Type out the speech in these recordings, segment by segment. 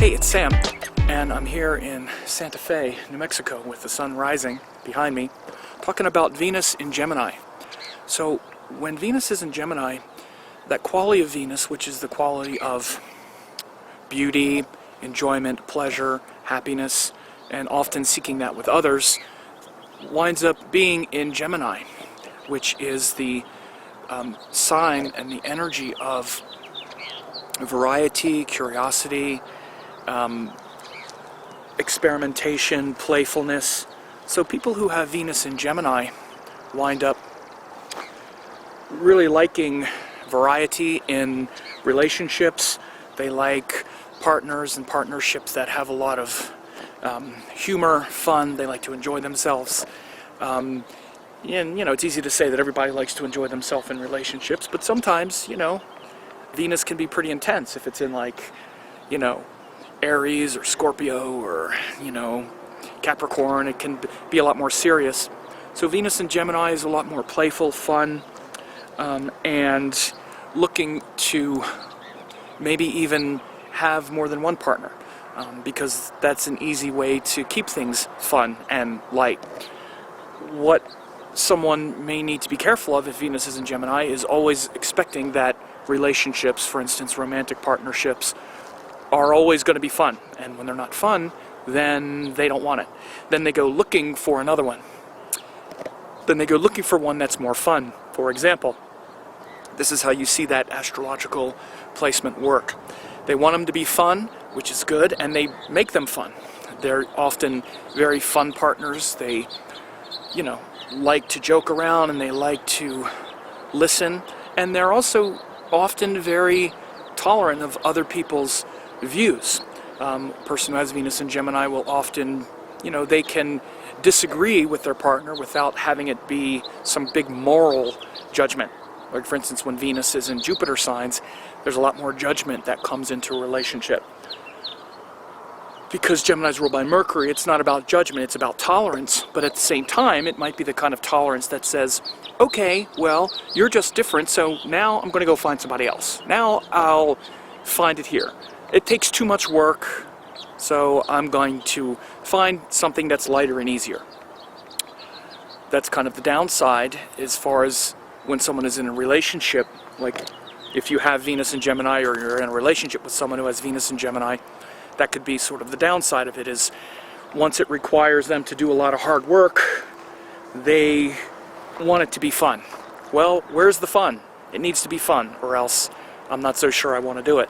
Hey, it's Sam, and I'm here in Santa Fe, New Mexico, with the sun rising behind me, talking about Venus in Gemini. So, when Venus is in Gemini, that quality of Venus, which is the quality of beauty, enjoyment, pleasure, happiness, and often seeking that with others, winds up being in Gemini, which is the sign and the energy of variety, curiosity, experimentation, playfulness. So people who have Venus in Gemini wind up really liking variety in relationships. They like partners and partnerships that have a lot of humor, fun. They like to enjoy themselves. And, it's easy to say that everybody likes to enjoy themselves in relationships, but sometimes, Venus can be pretty intense if it's in Aries or Scorpio or, Capricorn. It can be a lot more serious. So Venus in Gemini is a lot more playful, fun, and looking to maybe even have more than one partner, because that's an easy way to keep things fun and light. What someone may need to be careful of if Venus is in Gemini is always expecting that relationships, for instance romantic partnerships, are always going to be fun, and when they're not fun, then they don't want it. Then they go looking for another one. Then they go looking for one that's more fun. For example, this is how you see that astrological placement work. They want them to be fun, which is good, and they make them fun. They're often very fun partners. They, like to joke around, and they like to listen, and they're also often very tolerant of other people's views. A person who has Venus in Gemini will often, they can disagree with their partner without having it be some big moral judgment. Like, for instance, when Venus is in Jupiter signs, there's a lot more judgment that comes into a relationship. Because Gemini is ruled by Mercury, it's not about judgment, it's about tolerance. But at the same time, it might be the kind of tolerance that says, okay, well, you're just different, so now I'm going to go find somebody else. Now I'll find it here. It takes too much work, so I'm going to find something that's lighter and easier. That's kind of the downside as far as when someone is in a relationship. Like, if you have Venus in Gemini, or you're in a relationship with someone who has Venus in Gemini, that could be sort of the downside of it, is once it requires them to do a lot of hard work, they want it to be fun. Well, where's the fun? It needs to be fun, or else I'm not so sure I want to do it.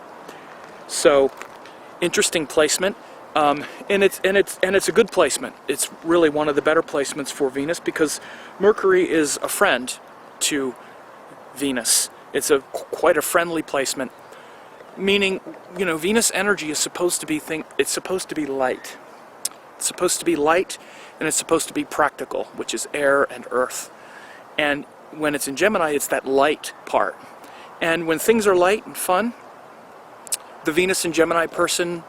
So, interesting placement, and it's a good placement. It's really one of the better placements for Venus, because Mercury is a friend to Venus. It's quite a friendly placement, meaning, Venus energy is supposed to be it's supposed to be light. It's supposed to be light, and it's supposed to be practical, which is air and earth. And when it's in Gemini, it's that light part. And when things are light and fun, the Venus in Gemini person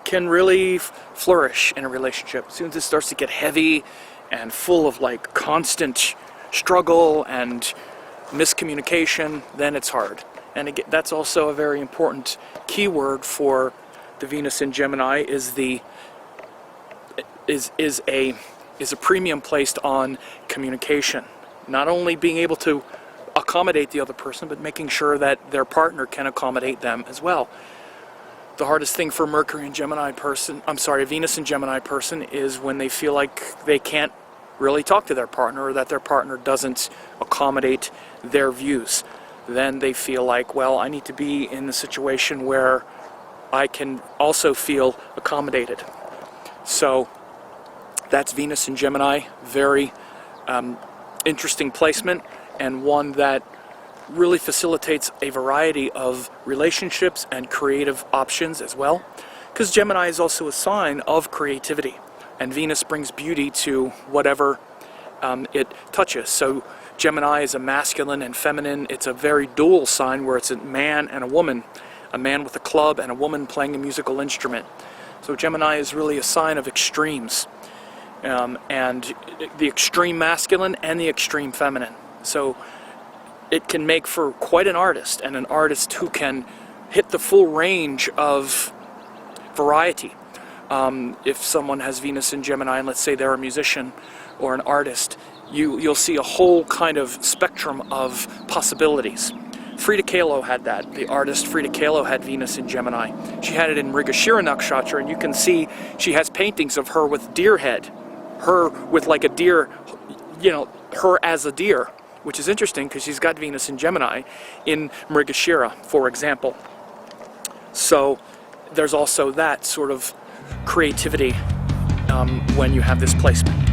can really flourish in a relationship. As soon as it starts to get heavy and full of constant struggle and miscommunication, then it's hard. And again, that's also a very important keyword for the Venus in Gemini, is a premium placed on communication. Not only being able to accommodate the other person, but making sure that their partner can accommodate them as well. The hardest thing for a Venus in Gemini person is when they feel like they can't really talk to their partner, or that their partner doesn't accommodate their views. Then they feel like, well, I need to be in the situation where I can also feel accommodated. So that's Venus in Gemini. Very interesting placement, and one that really facilitates a variety of relationships and creative options as well, because Gemini is also a sign of creativity, and Venus brings beauty to whatever it touches. So Gemini is a masculine and feminine. It's a very dual sign, where it's a man and a woman, a man with a club and a woman playing a musical instrument. So Gemini is really a sign of extremes, and the extreme masculine and the extreme feminine. So it can make for quite an artist, and an artist who can hit the full range of variety. If someone has Venus in Gemini, and let's say they're a musician or an artist, you'll see a whole kind of spectrum of possibilities. Frida Kahlo had that. The artist Frida Kahlo had Venus in Gemini. She had it in Mrigashira Nakshatra, and you can see she has paintings of her with deer head, her with like a deer, her as a deer, which is interesting because she's got Venus in Gemini in Mrigashira, for example. So there's also that sort of creativity when you have this placement.